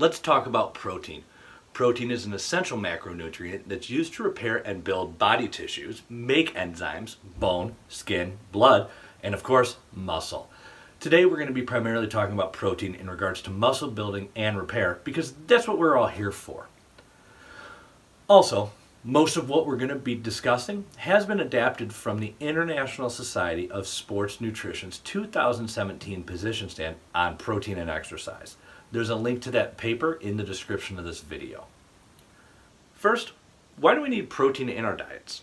Let's talk about protein. Protein is an essential macronutrient that's used to repair and build body tissues, make enzymes, bone, skin, blood, and of course, muscle. Today we're going to be primarily talking about protein in regards to muscle building and repair because that's what we're all here for. Also, most of what we're going to be discussing has been adapted from the International Society of Sports Nutrition's 2017 position stand on protein and exercise. There's a link to that paper in the description of this video. First, why do we need protein in our diets?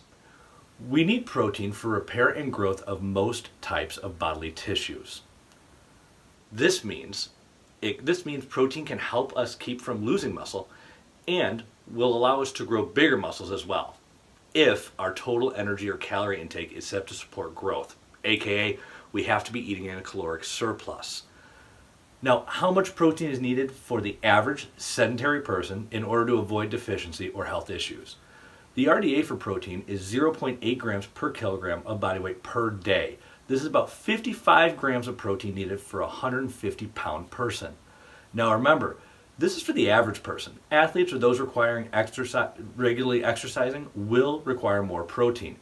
We need protein for repair and growth of most types of bodily tissues. This means protein can help us keep from losing muscle and will allow us to grow bigger muscles as well, if our total energy or calorie intake is set to support growth, aka we have to be eating in a caloric surplus. Now, how much protein is needed for the average sedentary person in order to avoid deficiency or health issues? The RDA for protein is 0.8 grams per kilogram of body weight per day. This is about 55 grams of protein needed for a 150-pound person. Now remember, this is for the average person. Athletes or those requiring regularly exercising will require more protein.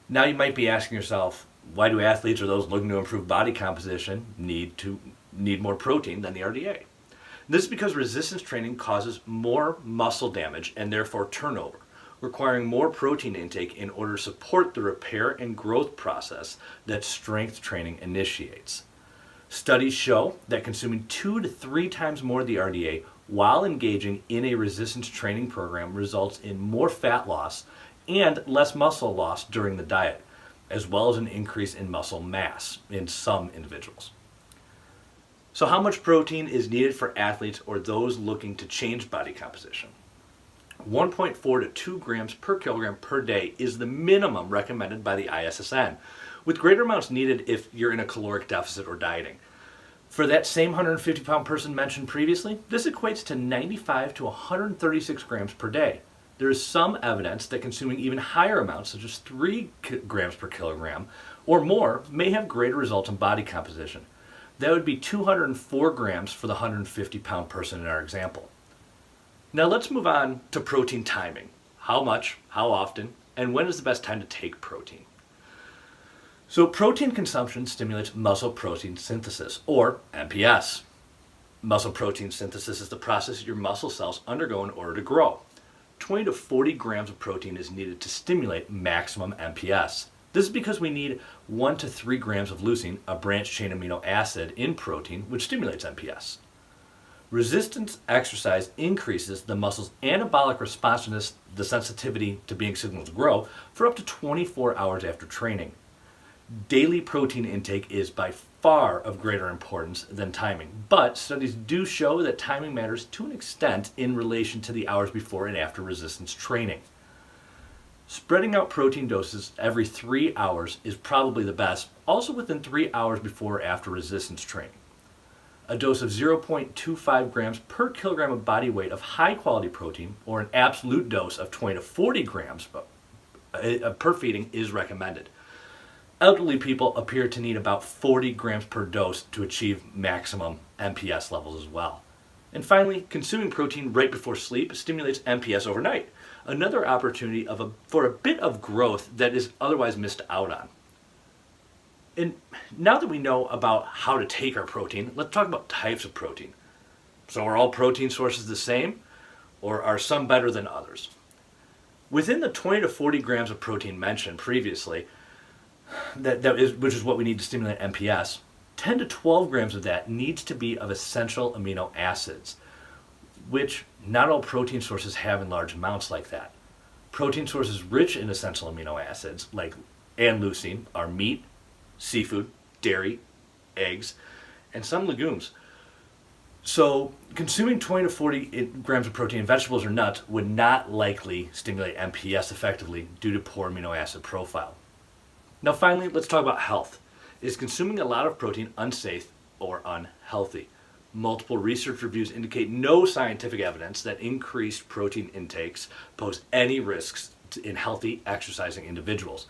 Now you might be asking yourself, why do athletes or those looking to improve body composition need more protein than the RDA? This is because resistance training causes more muscle damage and therefore turnover, requiring more protein intake in order to support the repair and growth process that strength training initiates. Studies show that consuming 2 to 3 times more of the RDA while engaging in a resistance training program results in more fat loss and less muscle loss during the diet, as well as an increase in muscle mass in some individuals. So how much protein is needed for athletes or those looking to change body composition? 1.4 to 2 grams per kilogram per day is the minimum recommended by the ISSN, with greater amounts needed if you're in a caloric deficit or dieting. For that same 150-pound person mentioned previously, this equates to 95 to 136 grams per day. There is some evidence that consuming even higher amounts, such as 3 grams per kilogram or more, may have greater results in body composition. That would be 204 grams for the 150-pound person in our example. Now let's move on to protein timing. How much, how often, and when is the best time to take protein? So protein consumption stimulates muscle protein synthesis, or MPS. Muscle protein synthesis is the process your muscle cells undergo in order to grow. 20 to 40 grams of protein is needed to stimulate maximum MPS. This is because we need 1 to 3 grams of leucine, a branched chain amino acid in protein, which stimulates MPS. Resistance exercise increases the muscle's anabolic responsiveness, the sensitivity to being signaled to grow, for up to 24 hours after training. Daily protein intake is by far of greater importance than timing, but studies do show that timing matters to an extent in relation to the hours before and after resistance training. Spreading out protein doses every 3 hours is probably the best, also within 3 hours before or after resistance training. A dose of 0.25 grams per kilogram of body weight of high quality protein, or an absolute dose of 20 to 40 grams per feeding, is recommended. Elderly people appear to need about 40 grams per dose to achieve maximum MPS levels as well. And finally, consuming protein right before sleep stimulates MPS overnight, another opportunity for a bit of growth that is otherwise missed out on. And now that we know about how to take our protein, let's talk about types of protein. So are all protein sources the same, or are some better than others? Within the 20 to 40 grams of protein mentioned previously, which is what we need to stimulate MPS, 10 to 12 grams of that needs to be of essential amino acids, which not all protein sources have in large amounts like that. Protein sources rich in essential amino acids and leucine are meat, seafood, dairy, eggs, and some legumes. So consuming 20 to 40 grams of protein in vegetables or nuts would not likely stimulate MPS effectively due to poor amino acid profile. Now finally, let's talk about health. Is consuming a lot of protein unsafe or unhealthy? Multiple research reviews indicate no scientific evidence that increased protein intakes pose any risks in healthy exercising individuals.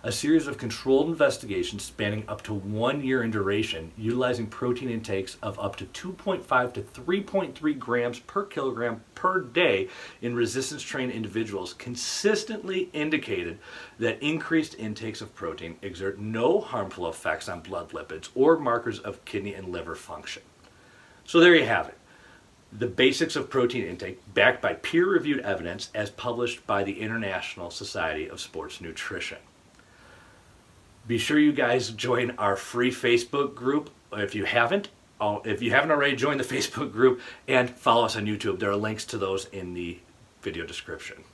A series of controlled investigations spanning up to 1 year in duration, utilizing protein intakes of up to 2.5 to 3.3 grams per kilogram per day in resistance-trained individuals, consistently indicated that increased intakes of protein exert no harmful effects on blood lipids or markers of kidney and liver function. So there you have it. The basics of protein intake backed by peer-reviewed evidence as published by the International Society of Sports Nutrition. Be sure you guys join our free Facebook group if you haven't. If you haven't already, join the Facebook group and follow us on YouTube. There are links to those in the video description.